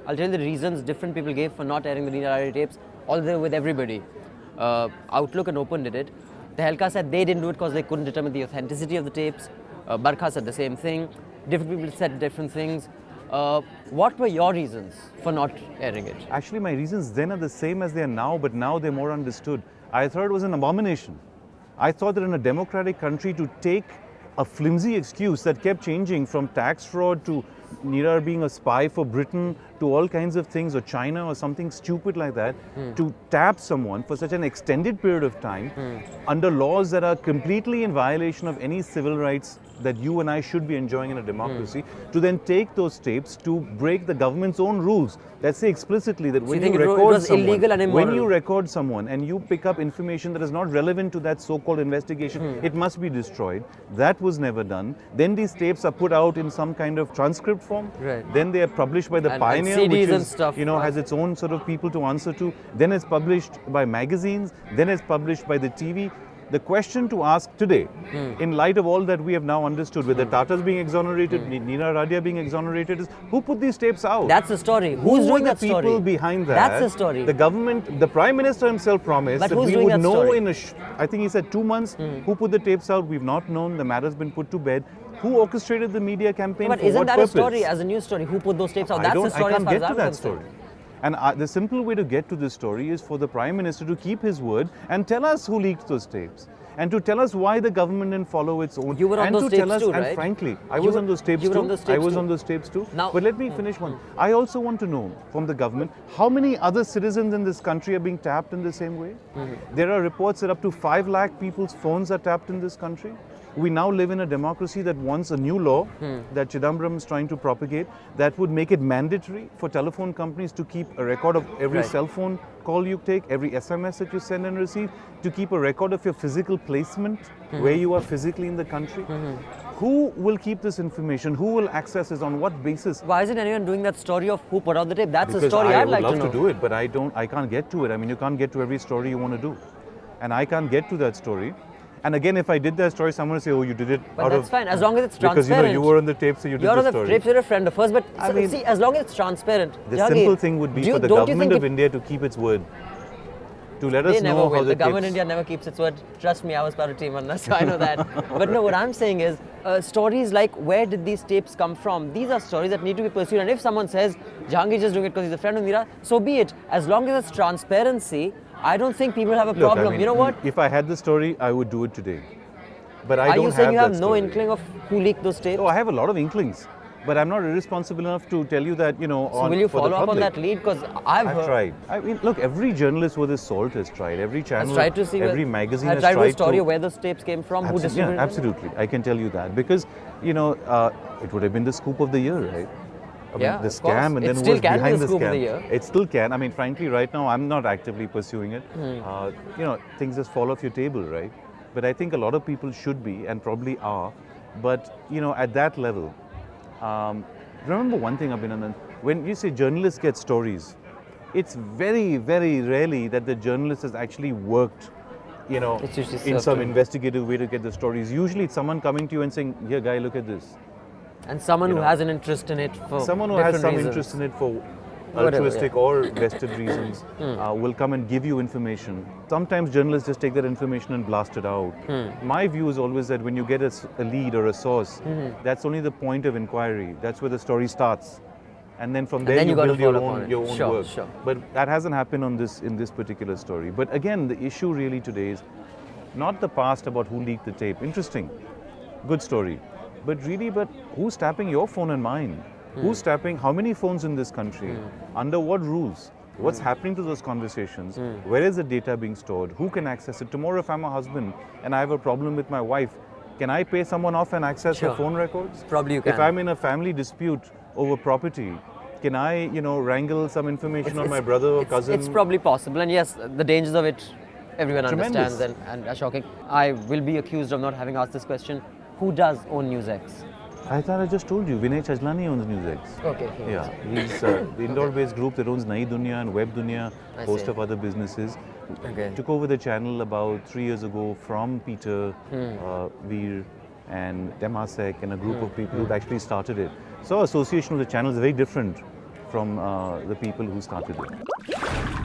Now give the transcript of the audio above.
I'll tell you the reasons different people gave for not airing the Nina Radiya tapes, all the way with everybody. Outlook and Open did it. The Helka said they didn't do it because they couldn't determine the authenticity of the tapes. Barkha said the same thing. Different people said different things. What were your reasons for not airing it? Actually, my reasons then are the same as they are now, but now they're more understood. I thought it was an abomination. I thought that in a democratic country to take a flimsy excuse that kept changing from tax fraud to Nira being a spy for Britain to all kinds of things, or China or something stupid like that, to tap someone for such an extended period of time under laws that are completely in violation of any civil rights that you and I should be enjoying in a democracy, to then take those tapes to break the government's own rules that say explicitly that when you record someone, illegal and immoral. when you record someone and you pick up information that is not relevant to that so-called investigation, it must be destroyed. That was never done. Then these tapes are put out in some kind of transcript form. Right. Then they are published by the And Pioneer, CDs which and is, stuff. has its own sort of people to answer to. Then it's published by magazines. Then it's published by the TV. The question to ask today, in light of all that we have now understood, with the Tatas being exonerated, Nina Radiya being exonerated, is who put these tapes out? That's the story. Who's doing that story? Who are the people behind that? That's the story. The government, the Prime Minister himself promised But that who's we doing would that know story? in I think he said 2 months, who put the tapes out. We've not known. The matter's been put to bed. Who orchestrated the media campaign? But for isn't what that purpose? a story as a news story? Who put those tapes out? I That's don't- the story I as can't far get as to I'm that concerned. story. And the simple way to get to this story is for the Prime Minister to keep his word and tell us who leaked those tapes. And to tell us why the government didn't follow its own. You were on and those to tapes tell us, too, and right? frankly, I You was were- on those tapes you were too. on those I tapes was too. on those tapes too. Now- But let me finish one. I also want to know from the government how many other citizens in this country are being tapped in the same way. There are reports that up to 5 lakh people's phones are tapped in this country. We now live in a democracy that wants a new law that Chidambaram is trying to propagate that would make it mandatory for telephone companies to keep a record of every Right. cell phone call you take, every SMS that you send and receive, to keep a record of your physical placement, where you are physically in the country. Who will keep this information? Who will access this? On what basis? Why isn't anyone doing that story of who put out the tape? That's the Because story I I'd would like love to know. do it, but I can't get to it. I mean, you can't get to every story you want to do. And I can't get to that story. And again, if I did that story, someone would say, oh, you did it But out that's of... fine, as long as it's Because, transparent. you were on the tape, so you did You're the on the story. tapes, you're a friend of ours, but I mean, see, as long as it's transparent. The Jahangir, simple thing would be for the don't you government think of India to keep its word. To let They us never know will. how The government tapes- India never keeps its word. Trust me, I was part of Team Anna, so I know that. But no, what I'm saying is, stories like where did these tapes come from? These are stories that need to be pursued. And if someone says Jahangir just doing it because he's a friend of Mira, so be it. As long as it's transparency, I don't think people have a Look, I problem. mean, you know what? If I had the story, I would do it today. But I Are don't you saying you that have no story. inkling of who leaked those tapes? Oh, I have a lot of inklings. But I'm not irresponsible enough to tell you that, So will you for the follow up on public. that lead? Because I've I've heard. tried. I mean, look, every journalist with his salt has tried. Every channel, Has tried to see every where, magazine has has tried to tried a story to... of where those tapes came from, who Yeah, distributed them? absolutely. I can tell you that. Because, it would have been the scoop of the year, right? I Yeah, mean, the of course. scam and It then still who was can be behind the the scoop of scam. the year. It still can. I mean, frankly, right now, I'm not actively pursuing it. Things just fall off your table, right? But I think a lot of people should be and probably are. But, at that level, remember one thing, Abhinandan, when you say journalists get stories, it's very, very rarely that the journalist has actually worked, It's usually in some circled. investigative way to get the stories. Usually it's someone coming to you and saying, here, guy, look at this. And someone who has an interest in it for Someone who different has some reasons. interest in it for Whatever, altruistic or vested reasons will come and give you information. Sometimes journalists just take that information and blast it out. My view is always that when you get a lead or a source, that's only the point of inquiry. That's where the story starts. And then from there then you you gotta build your follow up on own, it. your own Sure, work. sure. But that hasn't happened in this particular story. But again, the issue really today is not the past about who leaked the tape. Interesting, good story. But who's tapping your phone and mine? Who's tapping how many phones in this country? Under what rules? What's happening to those conversations? Where is the data being stored? Who can access it? Tomorrow, if I'm a husband and I have a problem with my wife, can I pay someone off and access her Sure. phone records? Probably you If can. I'm in a family dispute over property, can I, wrangle some information on my brother or cousin? It's probably possible, and yes, the dangers of it, everyone Tremendous. understands and are shocking. I will be accused of not having asked this question. Who does own NewsX? I thought I just told you, Vinay Chajlani owns NewsX. Okay. Yeah, he's the indoor-based group that owns Nai Dunya and Web Dunya, I host see. of other businesses. Okay. Took over the channel about 3 years ago from Peter, Veer and Temasek and a group of people who'd actually started it. So association with the channel is very different from the people who started it.